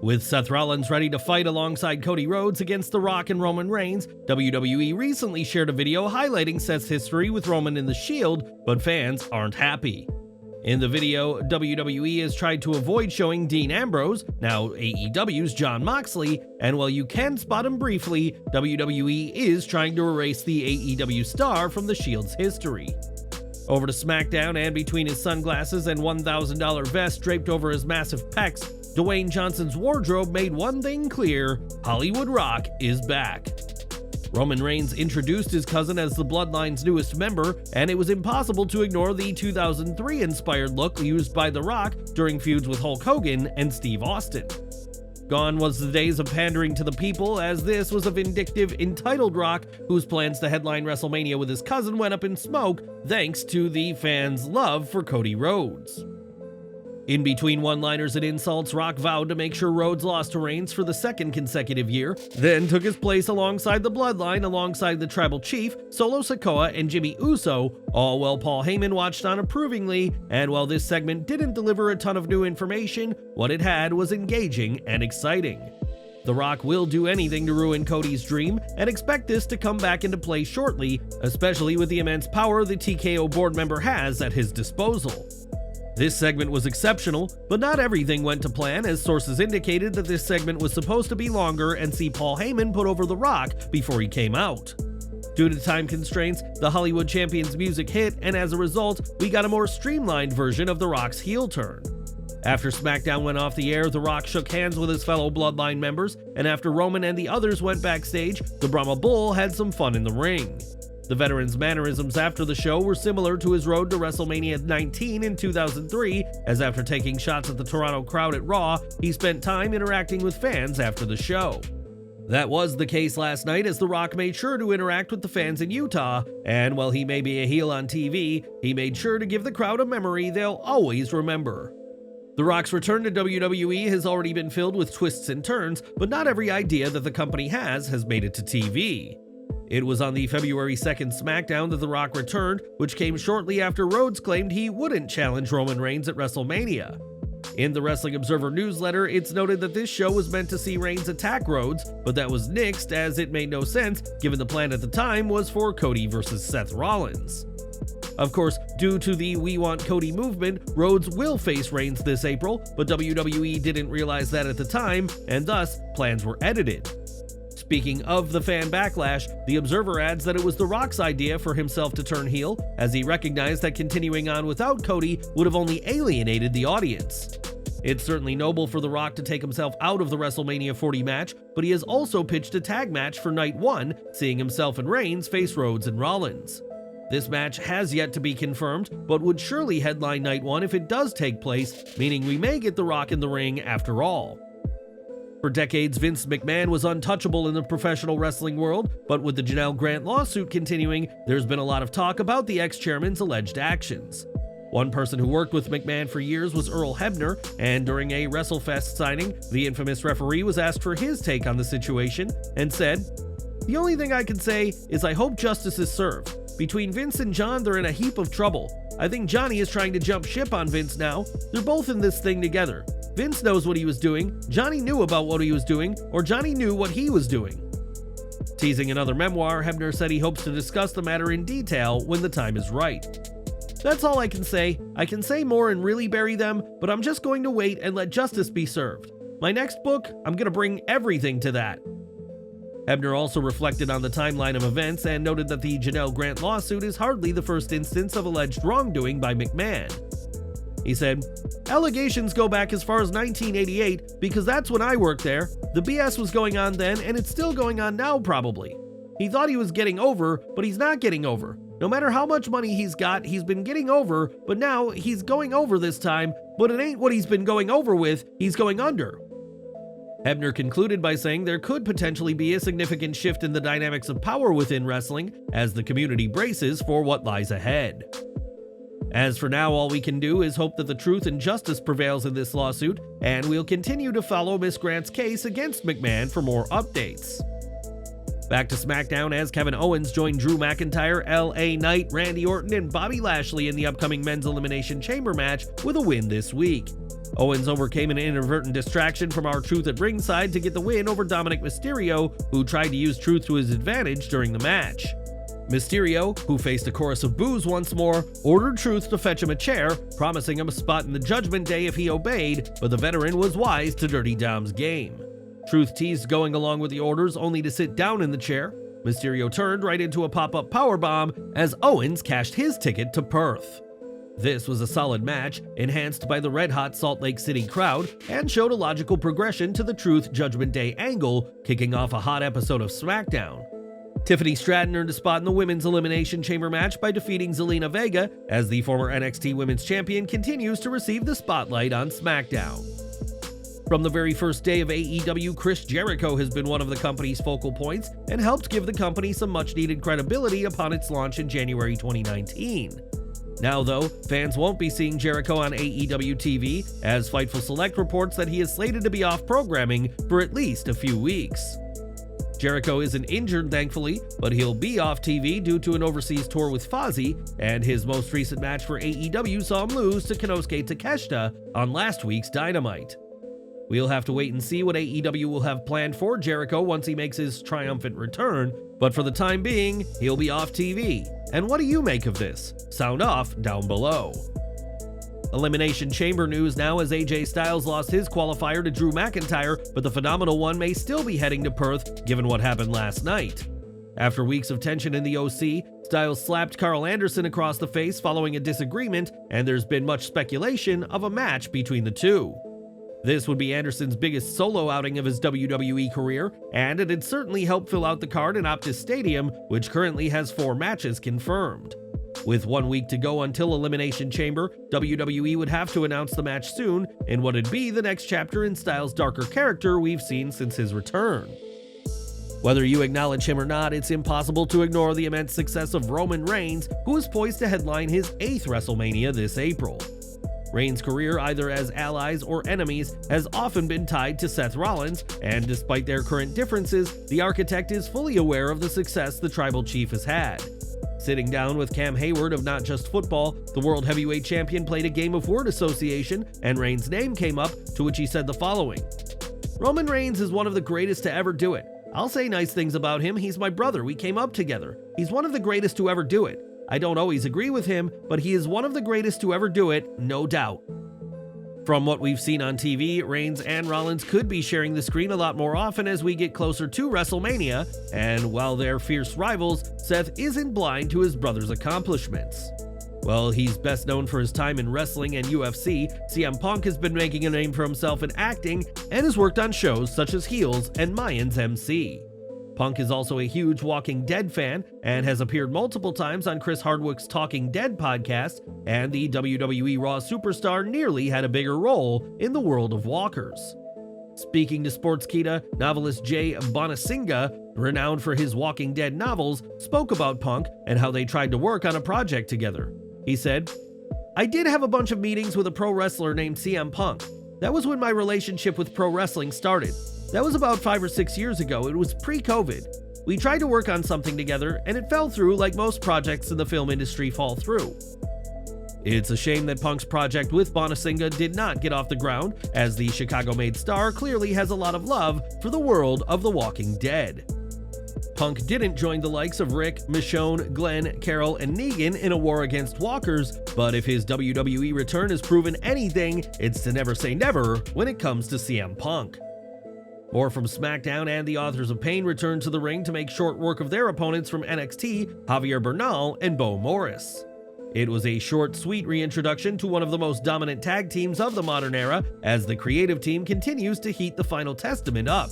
With Seth Rollins ready to fight alongside Cody Rhodes against The Rock and Roman Reigns, WWE recently shared a video highlighting Seth's history with Roman in the Shield, but fans aren't happy. In the video, WWE has tried to avoid showing Dean Ambrose, now AEW's Jon Moxley, and while you can spot him briefly, WWE is trying to erase the AEW star from the Shield's history. Over to Smackdown, and between his sunglasses and $1,000 vest draped over his massive pecs, Dwayne Johnson's wardrobe made one thing clear: Hollywood Rock is back. Roman Reigns introduced his cousin as the Bloodline's newest member, and it was impossible to ignore the 2003-inspired look used by The Rock during feuds with Hulk Hogan and Steve Austin. Gone was the days of pandering to the people, as this was a vindictive, entitled Rock whose plans to headline WrestleMania with his cousin went up in smoke thanks to the fans' love for Cody Rhodes. In between one-liners and insults, Rock vowed to make sure Rhodes lost to Reigns for the second consecutive year, then took his place alongside the Bloodline alongside the Tribal Chief, Solo Sikoa, and Jimmy Uso, all while Paul Heyman watched on approvingly. And while this segment didn't deliver a ton of new information, what it had was engaging and exciting. The Rock will do anything to ruin Cody's dream, and expect this to come back into play shortly, especially with the immense power the TKO board member has at his disposal. This segment was exceptional, but not everything went to plan, as sources indicated that this segment was supposed to be longer and see Paul Heyman put over The Rock before he came out. Due to time constraints, the Hollywood Champion's music hit, and as a result, we got a more streamlined version of The Rock's heel turn. After SmackDown went off the air, The Rock shook hands with his fellow Bloodline members, and after Roman and the others went backstage, the Brahma Bull had some fun in the ring. The veteran's mannerisms after the show were similar to his road to WrestleMania 19 in 2003, as after taking shots at the Toronto crowd at Raw, he spent time interacting with fans after the show. That was the case last night, as The Rock made sure to interact with the fans in Utah, and while he may be a heel on TV, he made sure to give the crowd a memory they'll always remember. The Rock's return to WWE has already been filled with twists and turns, but not every idea that the company has made it to TV. It was on the February 2nd SmackDown that The Rock returned, which came shortly after Rhodes claimed he wouldn't challenge Roman Reigns at WrestleMania. In the Wrestling Observer newsletter, it's noted that this show was meant to see Reigns attack Rhodes, but that was nixed as it made no sense, given the plan at the time was for Cody versus Seth Rollins. Of course, due to the We Want Cody movement, Rhodes will face Reigns this April, but WWE didn't realize that at the time, and thus, plans were edited. Speaking of the fan backlash, The Observer adds that it was The Rock's idea for himself to turn heel, as he recognized that continuing on without Cody would have only alienated the audience. It's certainly noble for The Rock to take himself out of the WrestleMania 40 match, but he has also pitched a tag match for Night 1, seeing himself and Reigns face Rhodes and Rollins. This match has yet to be confirmed, but would surely headline Night 1 if it does take place, meaning we may get The Rock in the ring after all. For decades, Vince McMahon was untouchable in the professional wrestling world, but with the Janelle Grant lawsuit continuing, there's been a lot of talk about the ex-chairman's alleged actions. One person who worked with McMahon for years was Earl Hebner, and during a WrestleFest signing, the infamous referee was asked for his take on the situation and said, "The only thing I can say is I hope justice is served. Between Vince and John, they're in a heap of trouble. I think Johnny is trying to jump ship on Vince now. They're both in this thing together. Vince knows what he was doing, Johnny knew about what he was doing, or Johnny knew what he was doing." Teasing another memoir, Hebner said he hopes to discuss the matter in detail when the time is right. "That's all I can say. I can say more and really bury them, but I'm just going to wait and let justice be served. My next book, I'm going to bring everything to that." Hebner also reflected on the timeline of events and noted that the Janelle Grant lawsuit is hardly the first instance of alleged wrongdoing by McMahon. He said, "Allegations go back as far as 1988 because that's when I worked there. The BS was going on then, and it's still going on now probably. He thought he was getting over, but he's not getting over. No matter how much money he's got, he's been getting over, but now he's going over this time, but it ain't what he's been going over with, he's going under." Hebner concluded by saying there could potentially be a significant shift in the dynamics of power within wrestling as the community braces for what lies ahead. As for now, all we can do is hope that the truth and justice prevails in this lawsuit, and we'll continue to follow Miss Grant's case against McMahon for more updates. Back to Smackdown as Kevin Owens joined Drew McIntyre, LA Knight, Randy Orton, and Bobby Lashley in the upcoming Men's Elimination Chamber match with a win this week. Owens overcame an inadvertent distraction from R-Truth at ringside to get the win over Dominik Mysterio, who tried to use Truth to his advantage during the match. Mysterio, who faced a chorus of boos once more, ordered Truth to fetch him a chair, promising him a spot in the Judgment Day if he obeyed, but the veteran was wise to Dirty Dom's game. Truth teased going along with the orders only to sit down in the chair. Mysterio turned right into a pop-up powerbomb as Owens cashed his ticket to Perth. This was a solid match, enhanced by the red-hot Salt Lake City crowd, and showed a logical progression to the Truth Judgment Day angle, kicking off a hot episode of Smackdown. Tiffany Stratton earned a spot in the Women's Elimination Chamber match by defeating Zelina Vega, as the former NXT Women's Champion continues to receive the spotlight on SmackDown. From the very first day of AEW, Chris Jericho has been one of the company's focal points and helped give the company some much-needed credibility upon its launch in January 2019. Now, though, fans won't be seeing Jericho on AEW TV, as Fightful Select reports that he is slated to be off programming for at least a few weeks. Jericho isn't injured, thankfully, but he'll be off TV due to an overseas tour with Fozzy, and his most recent match for AEW saw him lose to Konosuke Takeshita on last week's Dynamite. We'll have to wait and see what AEW will have planned for Jericho once he makes his triumphant return, but for the time being, he'll be off TV. And what do you make of this? Sound off down below. Elimination Chamber news now as AJ Styles lost his qualifier to Drew McIntyre, but the Phenomenal One may still be heading to Perth given what happened last night. After weeks of tension in the OC, Styles slapped Carl Anderson across the face following a disagreement, and there's been much speculation of a match between the two. This would be Anderson's biggest solo outing of his WWE career, and it'd certainly help fill out the card in Optus Stadium, which currently has 4 matches confirmed. With 1 week to go until Elimination Chamber, WWE would have to announce the match soon in what'd be the next chapter in Styles' darker character we've seen since his return. Whether you acknowledge him or not, it's impossible to ignore the immense success of Roman Reigns, who is poised to headline his 8th WrestleMania this April. Reigns' career, either as allies or enemies, has often been tied to Seth Rollins, and despite their current differences, the Architect is fully aware of the success the Tribal Chief has had. Sitting down with Cam Hayward of Not Just Football, the World Heavyweight Champion played a game of word association, and Reigns' name came up, to which he said the following: "Roman Reigns is one of the greatest to ever do it. I'll say nice things about him. He's my brother. We came up together. He's one of the greatest to ever do it. I don't always agree with him, but he is one of the greatest to ever do it, no doubt." From what we've seen on TV, Reigns and Rollins could be sharing the screen a lot more often as we get closer to WrestleMania, and while they're fierce rivals, Seth isn't blind to his brother's accomplishments. While he's best known for his time in wrestling and UFC, CM Punk has been making a name for himself in acting and has worked on shows such as Heels and Mayans MC. Punk is also a huge Walking Dead fan and has appeared multiple times on Chris Hardwick's Talking Dead podcast, and the WWE Raw superstar nearly had a bigger role in the world of walkers. Speaking to Sportskeeda, novelist Jay Bonasinga, renowned for his Walking Dead novels, spoke about Punk and how they tried to work on a project together. He said, "I did have a bunch of meetings with a pro wrestler named CM Punk. That was when my relationship with pro wrestling started. That was about 5 or 6 years ago. It was pre-COVID. We tried to work on something together, and it fell through like most projects in the film industry fall through." It's a shame that Punk's project with Bonasinga did not get off the ground, as the Chicago-made star clearly has a lot of love for the world of The Walking Dead. Punk didn't join the likes of Rick, Michonne, Glenn, Carol, and Negan in a war against walkers, but if his WWE return has proven anything, it's to never say never when it comes to CM Punk. More from SmackDown, and the Authors of Pain returned to the ring to make short work of their opponents from NXT, Javier Bernal and Bo Morris. It was a short, sweet reintroduction to one of the most dominant tag teams of the modern era, as the creative team continues to heat the Final Testament up.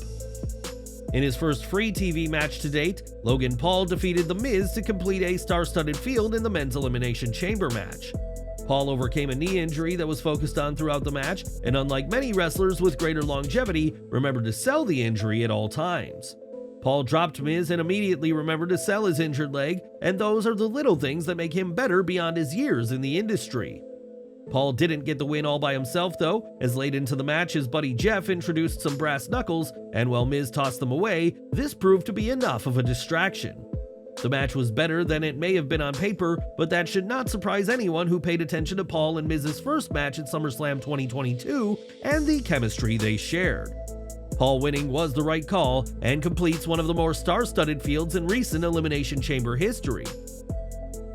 In his first free TV match to date, Logan Paul defeated The Miz to complete a star-studded field in the Men's Elimination Chamber match. Paul overcame a knee injury that was focused on throughout the match, and unlike many wrestlers with greater longevity, remembered to sell the injury at all times. Paul dropped Miz and immediately remembered to sell his injured leg, and those are the little things that make him better beyond his years in the industry. Paul didn't get the win all by himself though, as late into the match his buddy Jeff introduced some brass knuckles, and while Miz tossed them away, this proved to be enough of a distraction. The match was better than it may have been on paper, but that should not surprise anyone who paid attention to Paul and Miz's first match at SummerSlam 2022 and the chemistry they shared. Paul winning was the right call and completes one of the more star-studded fields in recent Elimination Chamber history.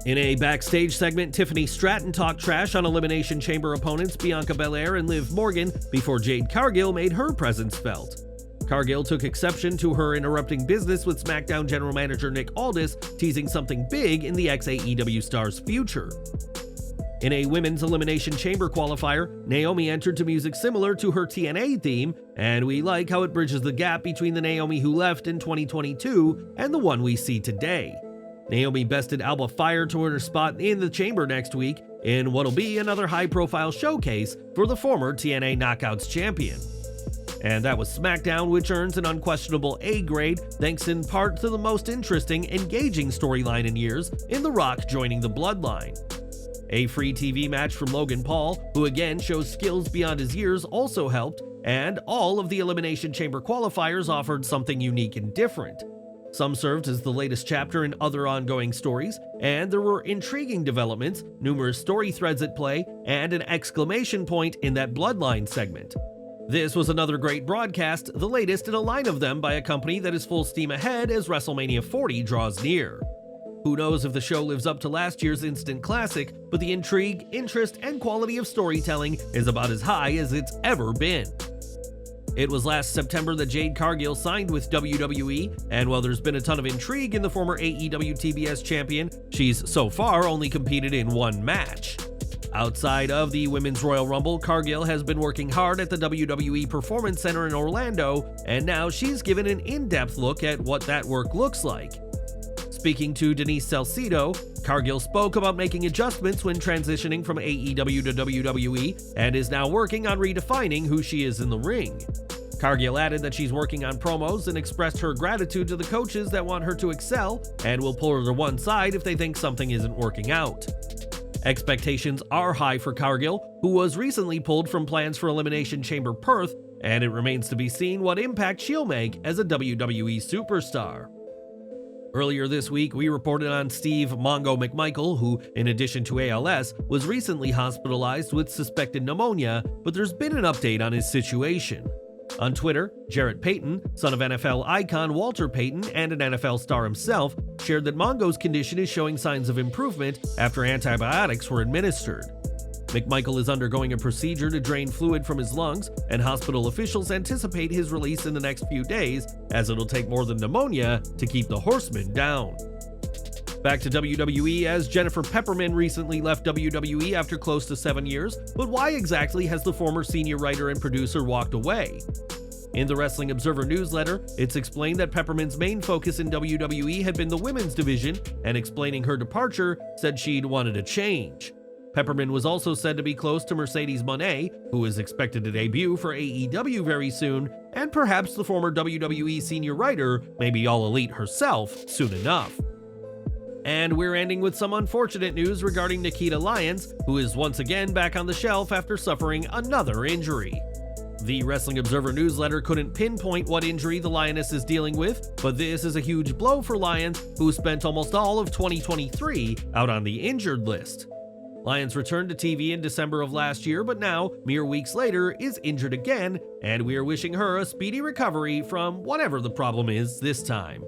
In a backstage segment, Tiffany Stratton talked trash on Elimination Chamber opponents Bianca Belair and Liv Morgan before Jade Cargill made her presence felt. Cargill took exception to her interrupting business with Smackdown general manager Nick Aldis, teasing something big in the ex-AEW star's future. In a women's Elimination Chamber qualifier, Naomi entered to music similar to her TNA theme, and we like how it bridges the gap between the Naomi who left in 2022 and the one we see today. Naomi bested Alba Fyre to earn her spot in the chamber next week in what'll be another high-profile showcase for the former TNA Knockouts champion. And that was Smackdown, which earns an unquestionable A grade thanks in part to the most interesting, engaging storyline in years in The Rock joining the Bloodline. A free TV match from Logan Paul, who again shows skills beyond his years, also helped, and all of the Elimination Chamber qualifiers offered something unique and different. Some served as the latest chapter in other ongoing stories, and there were intriguing developments, numerous story threads at play, and an exclamation point in that Bloodline segment. This was another great broadcast, the latest in a line of them by a company that is full steam ahead as WrestleMania 40 draws near. Who knows if the show lives up to last year's instant classic, but the intrigue, interest, and quality of storytelling is about as high as it's ever been. It was last September that Jade Cargill signed with WWE, and while there's been a ton of intrigue in the former AEW TBS champion, she's so far only competed in one match. Outside of the Women's Royal Rumble, Cargill has been working hard at the WWE Performance Center in Orlando, and now she's given an in-depth look at what that work looks like. Speaking to Denise Salcido, Cargill spoke about making adjustments when transitioning from AEW to WWE and is now working on redefining who she is in the ring. Cargill added that she's working on promos and expressed her gratitude to the coaches that want her to excel and will pull her to one side if they think something isn't working out. Expectations are high for Cargill, who was recently pulled from plans for Elimination Chamber Perth, and it remains to be seen what impact she'll make as a WWE superstar. Earlier this week, we reported on Steve Mongo McMichael, who, in addition to ALS, was recently hospitalized with suspected pneumonia, but there's been an update on his situation. On Twitter, Jarrett Payton, son of NFL icon Walter Payton and an NFL star himself, shared that Mongo's condition is showing signs of improvement after antibiotics were administered. McMichael is undergoing a procedure to drain fluid from his lungs, and hospital officials anticipate his release in the next few days, as it'll take more than pneumonia to keep the Horsemen down. Back to WWE, as Jennifer Pepperman recently left WWE after close to 7 years, but why exactly has the former senior writer and producer walked away? In the Wrestling Observer newsletter, it's explained that Pepperman's main focus in WWE had been the women's division, and explaining her departure, said she'd wanted a change. Pepperman was also said to be close to Mercedes Moné, who is expected to debut for AEW very soon, and perhaps the former WWE senior writer may be All Elite herself soon enough. And we're ending with some unfortunate news regarding Nikita Lyons, who is once again back on the shelf after suffering another injury. The Wrestling Observer newsletter couldn't pinpoint what injury the Lioness is dealing with, but this is a huge blow for Lyons, who spent almost all of 2023 out on the injured list. Lyons returned to TV in December of last year, but now, mere weeks later, is injured again, and we are wishing her a speedy recovery from whatever the problem is this time.